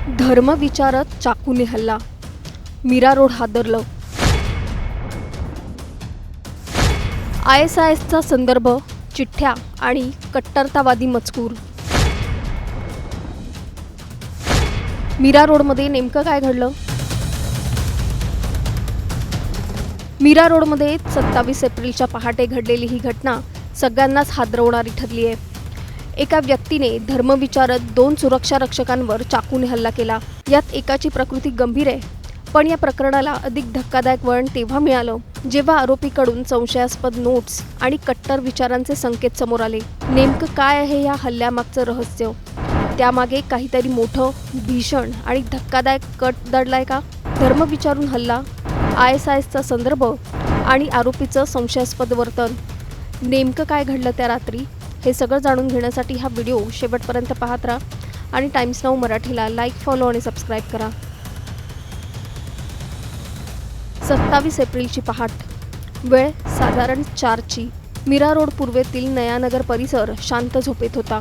धर्मविचारक चाकूने हल्ला, मीरा रोड हादरलं. ISISचा संदर्भ, चिठ्ठ्या आणि कट्टरतावादी मजकूर. मीरा रोडमध्ये नेमकं काय घडलं? मीरा रोडमध्ये 27 एप्रिलच्या पहाटे घडलेली ही घटना सगळ्यांनाच हादरवणारी ठरली आहे. एका व्यक्तीने धर्मविचारक 2 सुरक्षा रक्षकांवर चाकूने हल्ला केला. यात एकाची प्रकृती गंभीर आहे. पण या प्रकरणाला अधिक धक्कादायक वळण तेव्हा मिळालं जेव्हा आरोपीकडून संशयास्पद नोट्स आणि कट्टर विचारांचे संकेत समोर आले. नेमकं काय आहे या हल्ल्यामागचं रहस्य? त्यामागे काहीतरी मोठं, भीषण आणि धक्कादायक कट दडलाय का? धर्म विचारून हल्ला, ISISचा संदर्भ आणि आरोपीचं संशयास्पद वर्तन. नेमकं काय घडलं त्या रात्री? हे सगळं जाणून घेण्यासाठी हा व्हिडिओ शेवटपर्यंत पाहत राहा आणि टाइम्स नाऊ मराठीला लाईक, फॉलो आणि सबस्क्राईब करा. 27 एप्रिलची पहाट, वेळ साधारण 4ची. मीरा रोड पूर्वेतील नयानगर परिसर शांत झोपेत होता.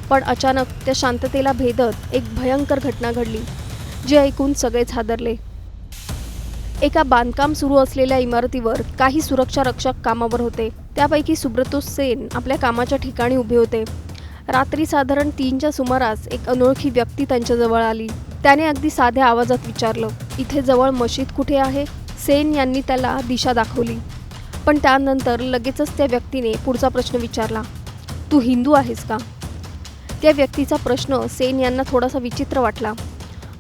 पण अचानक त्या शांततेला भेदत एक भयंकर घटना घडली, जे ऐकून सगळेच हादरले. एका बांधकाम सुरू असलेल्या इमारतीवर काही सुरक्षा रक्षक कामावर होते. त्यापैकी सुब्रतो सेन आपल्या कामाच्या ठिकाणी उभे होते. रात्री साधारण 3च्या सुमारास एक अनोळखी व्यक्ती त्यांच्याजवळ आली. त्याने अगदी साध्या आवाजात विचारलं, "इथे जवळ मशीद कुठे आहे?" सेन यांनी त्याला दिशा दाखवली. पण त्यानंतर लगेचच त्या व्यक्तीने पुढचा प्रश्न विचारला, "तू हिंदू आहेस का?" त्या व्यक्तीचा प्रश्न सेन यांना थोडासा विचित्र वाटला.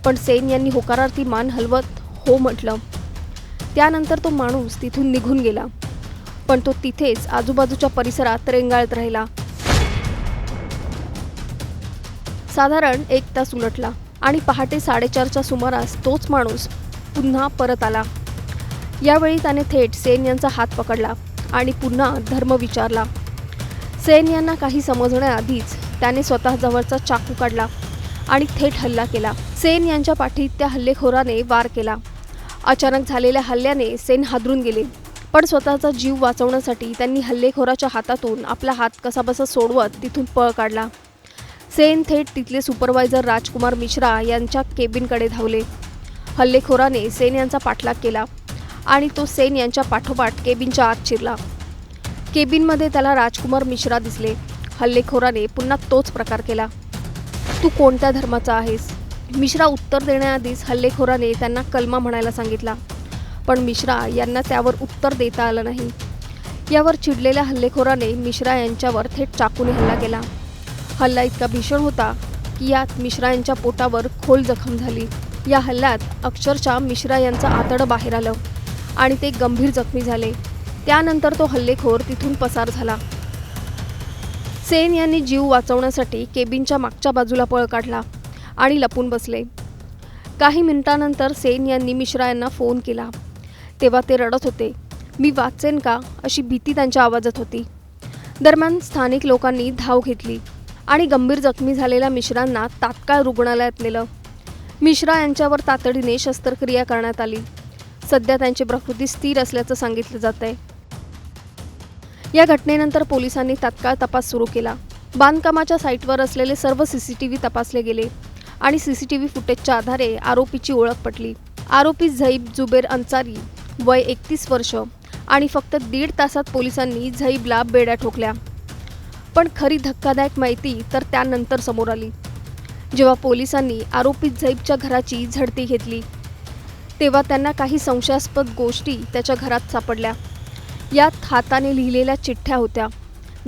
पण सेन यांनी होकारार्थी मान हलवत हो म्हटलं. त्यानंतर तो माणूस तिथून निघून गेला. पण तो तिथेच आजूबाजूच्या परिसरात रेंगाळत राहिला. साधारण 1 तास उलटला आणि पहाटे 4:30च्या सुमारास तोच माणूस पुन्हा परत आला. यावेळी त्याने थेट सेन यांचा हात पकडला आणि पुन्हा धर्म विचारला. सेन यांना काही समजण्याआधीच त्याने स्वतःजवळचा चाकू काढला आणि थेट हल्ला केला. सेन यांच्या पाठीत त्या हल्लेखोराने वार केला. अचानक झालेल्या हल्ल्याने सेन हादरून गेले. पण स्वतःचा जीव वाचवण्यासाठी त्यांनी हल्लेखोराच्या हातातून आपला हात कसाबसा सोडवत तिथून पळ काढला. सेन थेट तिथले सुपरवायझर राजकुमार मिश्रा यांच्या केबिनकडे धावले. हल्लेखोराने सेन यांचा पाठलाग केला आणि तो सेन यांच्या पाठोपाठ केबिनच्या आत शिरला. केबिनमध्ये त्याला राजकुमार मिश्रा दिसले. हल्लेखोराने पुन्हा तोच प्रकार केला. "तू कोणत्या धर्माचा आहेस?" मिश्रा उत्तर देण्याआधीच हल्लेखोराने त्यांना कलमा म्हणायला सांगितला. पण मिश्रा यांना त्यावर उत्तर देता आलं नाही. यावर चिडलेल्या हल्लेखोराने मिश्रा यांच्यावर थेट चाकूने हल्ला केला. हल्ला इतका भीषण होता की यात मिश्रा यांच्या पोटावर खोल जखम झाली. या हल्ल्यात अक्षरशः मिश्रा यांचं आतडं बाहेर आलं आणि ते गंभीर जखमी झाले. त्यानंतर तो हल्लेखोर तिथून पसार झाला. सेन यांनी जीव वाचवण्यासाठी केबिनच्या मागच्या बाजूला पळ काढला आणि लपून बसले. काही मिनिटांनंतर सेन यांनी मिश्रा यांना फोन केला. तेव्हा ते रडत होते. "मी वाचेन का?" अशी भीती त्यांच्या आवाजात होती. दरम्यान स्थानिक लोकांनी धाव घेतली आणि गंभीर जखमी झालेल्या मिश्रांना तात्काळ रुग्णालयात नेलं. मिश्रा यांच्यावर तातडीने शस्त्रक्रिया करण्यात आली. सध्या त्यांची प्रकृती स्थिर असल्याचं सांगितलं जातंय. या घटनेनंतर पोलिसांनी तात्काळ तपास सुरू केला. बांधकामाच्या साईटवर असलेले सर्व CCTV तपासले गेले आणि CCTV फुटेजच्या आधारे आरोपीची ओळख पटली. आरोपी झैब जुबेर अन्सारी, वय 31 वर्ष आणि फक्त 1.5 तासात पोलिसांनी झैबला बेड्या ठोकल्या. पण खरी धक्कादायक माहिती तर त्यानंतर समोर आली. जेव्हा पोलिसांनी आरोपी झैबच्या घराची झडती घेतली तेव्हा त्यांना काही संशयास्पद गोष्टी त्याच्या घरात सापडल्या. यात हाताने लिहिलेल्या चिठ्ठ्या होत्या,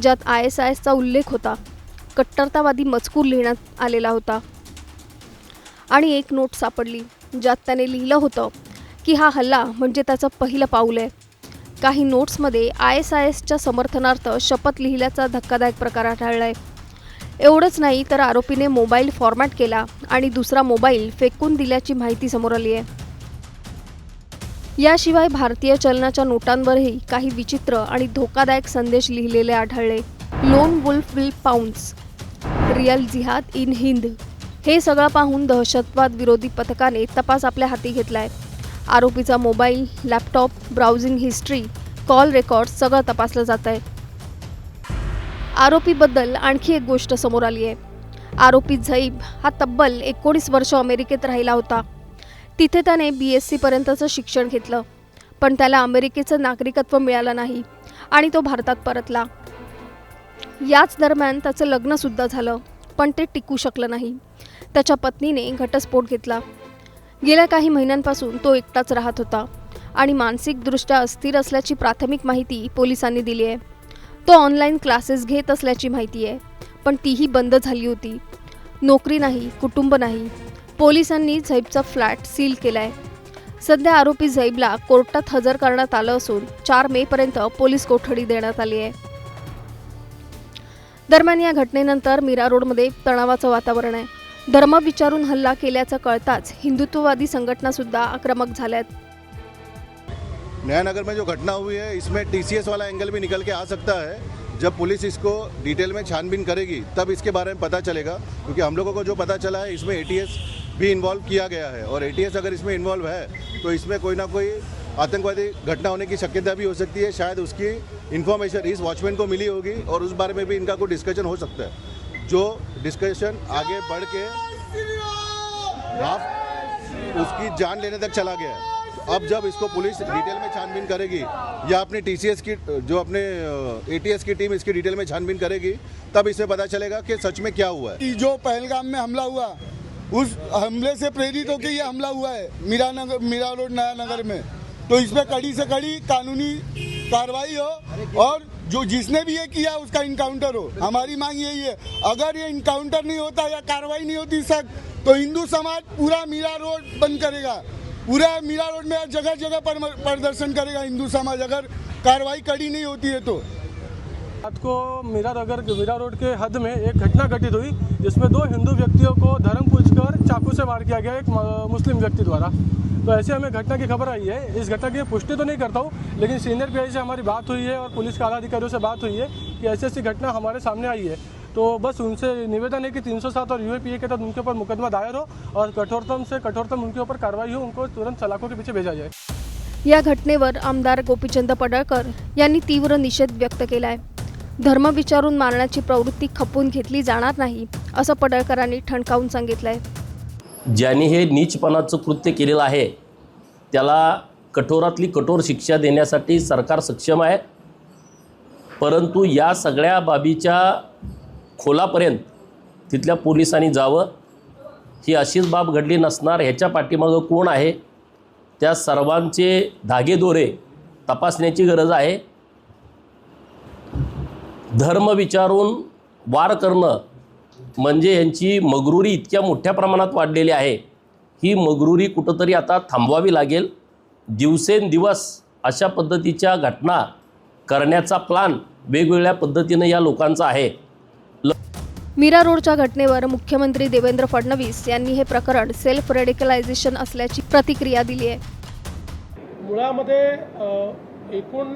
ज्यात ISISचा उल्लेख होता. कट्टरतावादी मजकूर लिहिण्यात आलेला होता आणि एक नोट सापडली, ज्यात त्याने लिहिलं होतं की हा हल्ला म्हणजे त्याचं पहिलं पाऊल आहे. काही नोट्समध्ये ISISच्या समर्थनार्थ शपथ लिहिल्याचा धक्कादायक प्रकार आढळलाय. एवढंच नाही तर आरोपीने मोबाईल फॉर्मॅट केला आणि दुसरा मोबाईल फेकून दिल्याची माहिती समोर आली आहे. याशिवाय भारतीय चलनाच्या नोटांवरही काही विचित्र आणि धोकादायक संदेश लिहिलेले आढळले. Lone wolf will pounce, real jihad in Hind. हे सगळं पाहून दहशतवाद विरोधी पथकाने तपास आपल्या हाती घेतलाय. आरोपीचा mobile, laptop, browsing history, call record सगळं तपासलं जात आहे. आरोपीबद्दल आणखी एक गोष्ट समोर आली आहे. आरोपी झैब हा तब्बल 19 वर्ष अमेरिकेत राहिला होता। तिथे त्याने BSc पर्यंतचं शिक्षण घेतलं, पण त्याला अमेरिकेचं नागरिकत्व मिळालं नाही आणि तो भारतात परतला। याच दरम्यान त्याचं लग्नसुद्धा झालं, पण ते टिकू शकलं नाही। त्याच्या पत्नीने घटस्फोट घेतला। गेल्या काही महिन्यांपासून तो एकटाच राहत होता आणि मानसिकदृष्ट्या अस्थिर असल्याची प्राथमिक माहिती पोलिसांनी दिली आहे। तो ऑनलाईन क्लासेस घेत असल्याची माहिती आहे, पण तीही बंद झाली होती। नोकरी नाही, कुटुंब नाही। पोलिसांनी झैबचा फ्लॅट सील केलाय। सध्या आरोपी झैबला कोर्टात हजर करण्यात आलं असून 4 मे पर्यंत पोलीस कोठडी देण्यात आली आहे। दरम्यान या घटनेनंतर मीरा रोडमध्ये तणावाचं वातावरण आहे। धर्म विचारून हल्ला केल्याचं कळताच हिंदुत्ववादी संघटना सुद्धा आक्रमक झाल्यात। नया नगर में जो घटना हुई है इसमें TCS वाला एंगल भी निकल के आ सकता है। जब पुलिस इसको डिटेल में छानबीन करेगी तब इसके बारे में पता चलेगा, क्योंकि हम लोगों को जो पता चला है इसमें ATS भी इन्वॉल्व किया गया है और ATS अगर इसमें इन्वॉल्व है तो इसमें कोई ना कोई आतंकवादी घटना होने की शक्यता भी हो सकती है। शायद उसकी इन्फॉर्मेशन इस वॉचमैन को मिली होगी और उस बारे में भी इनका कोई डिस्कशन हो सकता है। जो डिस्कशन आगे बढ़ के उसकी जान लेने तक चला गया है। तो अब जब इसको पुलिस डिटेल में छानबीन करेगी या अपनी TCS की जो अपने ATS की टीम इसकी डिटेल में छानबीन करेगी तब इससे पता चलेगा कि सच में क्या हुआ है। जो पहलगाम में हमला हुआ उस हमले से प्रेरित होकर ये हमला हुआ है मीरा रोड नया नगर में। तो इस पर कड़ी से कड़ी कानूनी कार्रवाई हो और जो जिसने भी ये किया उसका इनकाउंटर हो। हमारी मांग यही है, अगर ये इनकाउंटर नहीं होता या कार्रवाई नहीं होती सख्त तो हिंदू समाज पूरा मीरा रोड बंद करेगा। पूरा मीरा रोड में जगह जगह पर प्रदर्शन करेगा हिंदू समाज, अगर कार्रवाई कड़ी नहीं होती है तो। रात को मीरा रोड के हद में एक घटना घटित हुई जिसमें 2 हिंदू व्यक्तियों को धर्म पूछकर चाकू से वार किया गया एक मुस्लिम व्यक्ति द्वारा। तो ऐसे हमें घटना की खबर आई है। इस घटना की पुष्टि तो नहीं करता हूँ, लेकिन सीनियर PI से हमारी बात हुई है और पुलिस के आला अधिकारियों से बात हुई है कि ऐसी घटना हमारे सामने आई है। तो बस उनसे निवेदन है कि 307 और UAPA के तहत उनके ऊपर मुकदमा दायर हो और कठोरतम से कठोरतम उनके ऊपर कार्रवाई हो, उनको तुरंत सलाखों के पीछे भेजा जाए। या घटनेवर आमदार गोपीचंद पडळकर यांनी तीव्र निषेध व्यक्त केलाय। धर्म विचारून मारण्याची प्रवृत्ती खपवून घेतली जाणार नाही, असं पडळकरांनी ठणकावून सांगितलंय। ज्यांनी हे नीचपणाचं कृत्य केलेलं आहे त्याला कठोरातली कठोर शिक्षा देण्यासाठी सरकार सक्षम आहे, परंतु या सगळ्या बाबीच्या खोलापर्यंत तिथल्या पोलिसांनी जावं। ही अशीच बाब घडली नसणार, ह्याच्या पाठीमागं कोण आहे त्या सर्वांचे धागेदोरे तपासण्याची गरज आहे। धर्म विचारून वार करणं म्हणजे यांची मगरुरी इतक्या मोठ्या प्रमाणात वाढलेली आहे। ही मगरुरी कुठंतरी आता थांबवावी लागेल। दिवसेंदिवस अशा पद्धतीच्या घटना करण्याचा प्लान वेगवेगळ्या पद्धतीनं या लोकांचा आहे। मीरा रोडच्या घटनेवर मुख्यमंत्री देवेंद्र फडणवीस यांनी हे प्रकरण सेल्फ रेडिकलायझेशन असल्याची प्रतिक्रिया दिली आहे। मुळामध्ये एकूण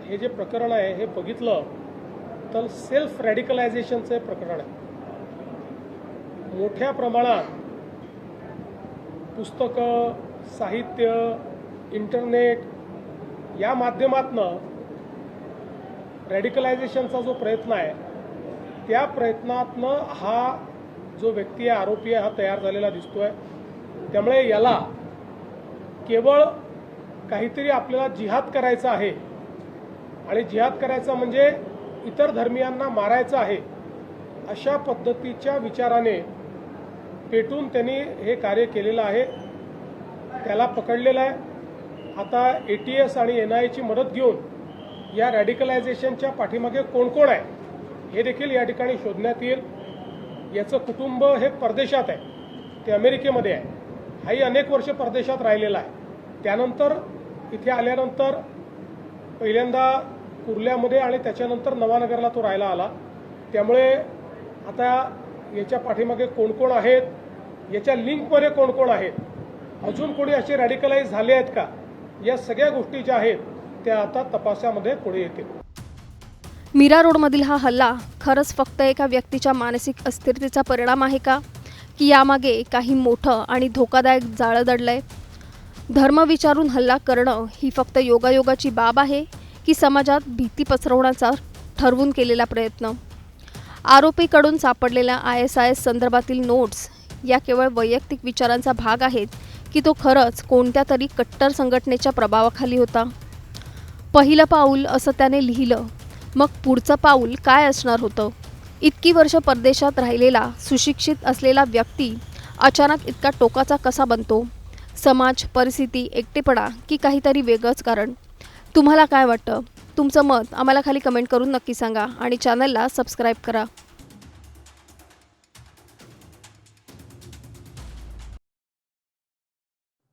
हे जे प्रकरण आहे हे बघितलं तर सेल्फ रेडिकलायझेशनचे प्रकरण आहे। मोठ्या प्रमाणात पुस्तकं, साहित्य, इंटरनेट या माध्यमातनं रेडिकलायझेशनचा जो प्रयत्न आहे त्या प्रयत्नातनं हा जो व्यक्ती आहे, आरोपी आहे, हा तयार झालेला दिसतोय। त्यामुळे याला केवळ काहीतरी आपल्याला जिहाद करायचा आहे आणि जिहाद करायचा म्हणजे इतर धर्मियांना मारायचं आहे अशा पद्धतीच्या विचाराने पेटून त्यांनी हे कार्य केलेलं आहे। त्याला पकडलेलं आहे। आता ATS आणि NIA ची मदत घेऊन या रॅडिकलायझेशनच्या पाठीमागे कोण कोण आहे हे देखील या ठिकाणी शोधण्यात येईल। याचं कुटुंब हे परदेशात आहे, ते अमेरिकेमध्ये आहे। हाही अनेक वर्ष परदेशात राहिलेला आहे। त्यानंतर इथे आल्यानंतर पहिल्यांदा कुर्ल्यामध्ये आणि त्याच्यानंतर नवानगरला तो राहायला आला। त्यामुळे आता याच्या पाठीमागे कोण कोण आहेत, याच्या लिंकमध्ये कोण कोण आहेत, अजून कोणी असे रॅडिकलाइज झाले आहेत का, या सगळ्या गोष्टी ज्या आहेत त्या आता तपासामध्ये पुढे येतील। मीरा रोडमधील हा हल्ला खरंच फक्त एका व्यक्तीच्या मानसिक अस्थिरतेचा परिणाम आहे का, की यामागे काही मोठं आणि धोकादायक जाळं दडलंय? धर्म विचारून हल्ला करणं ही फक्त योगायोगाची बाब आहे की समाजात भीती पसरवण्याचा ठरवून केलेला प्रयत्न? आरोपीकडून सापडलेल्या ISIS संदर्भातील नोट्स या केवळ वैयक्तिक विचारांचा भाग आहेत की तो खरंच कोणत्या तरी कट्टर संघटनेच्या प्रभावाखाली होता? पहिलं पाऊल असं त्याने लिहिलं, मग पुढचं पाऊल काय असणार होतं? इतकी वर्ष परदेशात राहिलेला सुशिक्षित असलेला व्यक्ती अचानक इतका टोकाचा कसा बनतो? समाज, परिस्थिती, एकटेपणा की काहीतरी वेगळंच कारण? तुम्हाला काय वाटतं? तुमचं मत आम्हाला खाली कमेंट करून नक्की सांगा आणि चॅनलला सबस्क्राईब करा.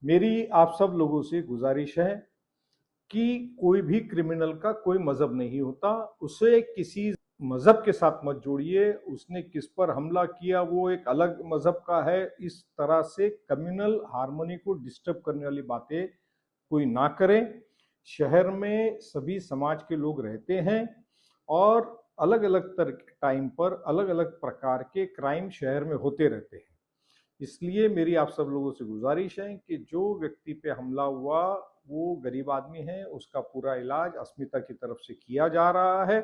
मेरी आप सब लोगों से गुजारिश है कि कोई भी क्रिमिनल का कोई मजहब नहीं होता, उसे किसी मजहब के साथ मत जोड़िए. उसने किस पर हमला किया वो एक अलग मजहब का है. इस तरह से कम्युनल हार्मनी को डिस्टर्ब करने वाली बातें कोई ना करे. शहर में सभी समाज के लोग रहते हैं और अलग अलग टाइम पर अलग अलग प्रकार के क्राइम शहर में होते रहते हैं. इसलिए मेरी आप सब लोगों से गुजारिश है कि जो व्यक्ति पे हमला हुआ वो गरीब आदमी है, उसका पूरा इलाज अस्मिता की तरफ से किया जा रहा है.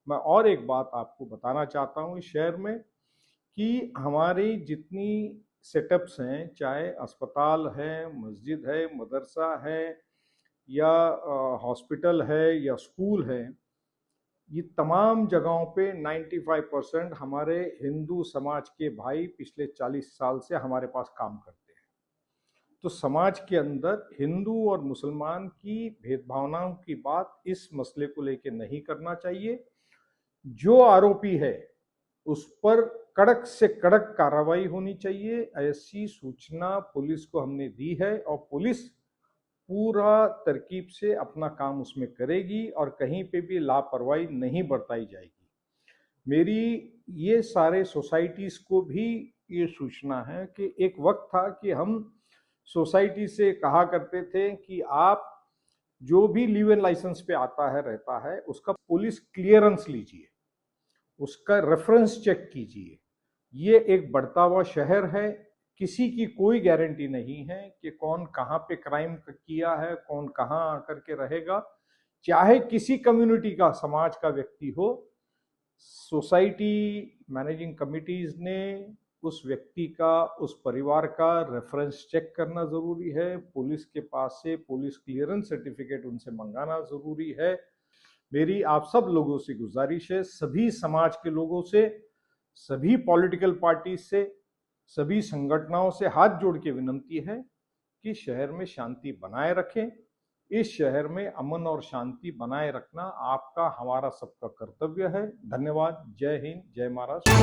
मैं और एक बात आपको बताना चाहता हूँ इस शहर में कि हमारी जितनी सेटअप्स हैं, चाहे अस्पताल है, मस्जिद है, मदरसा है या हॉस्पिटल है या स्कूल है, ये तमाम जगहों पे 95% हमारे हिंदू समाज के भाई पिछले 40 साल से हमारे पास काम करते हैं. तो समाज के अंदर हिंदू और मुसलमान की भेदभावनाओं की बात इस मसले को लेकर नहीं करना चाहिए. जो आरोपी है उस पर कड़क से कड़क कार्रवाई होनी चाहिए. ऐसी सूचना पुलिस को हमने दी है और पुलिस पूरा तरकीब से अपना काम उसमें करेगी और कहीं पे भी लापरवाही नहीं बरताई जाएगी. मेरी ये सारे सोसाइटीज़ को भी ये सूचना है कि एक वक्त था कि हम सोसाइटी से कहा करते थे कि आप जो भी लिव इन लाइसेंस पे आता है रहता है उसका पुलिस क्लियरेंस लीजिए, उसका रेफरेंस चेक कीजिए. ये एक बढ़ता हुआ शहर है, किसी की कोई गारंटी नहीं है कि कौन कहाँ पे क्राइम किया है, कौन कहाँ आकर के रहेगा. चाहे किसी कम्युनिटी का, समाज का व्यक्ति हो, सोसाइटी मैनेजिंग कमिटीज ने उस व्यक्ति का, उस परिवार का रेफरेंस चेक करना ज़रूरी है. पुलिस के पास से पुलिस क्लियरेंस सर्टिफिकेट उनसे मंगाना ज़रूरी है. मेरी आप सब लोगों से गुजारिश है, सभी समाज के लोगों से, सभी पॉलिटिकल पार्टी से, सभी संगठनों से हाथ जोड़ के विनती है कि शहर में शांति बनाए रखें. इस शहर में अमन और शांति बनाए रखना आपका, हमारा सबका कर्तव्य है. धन्यवाद. जय हिंद, जय महाराष्ट्र.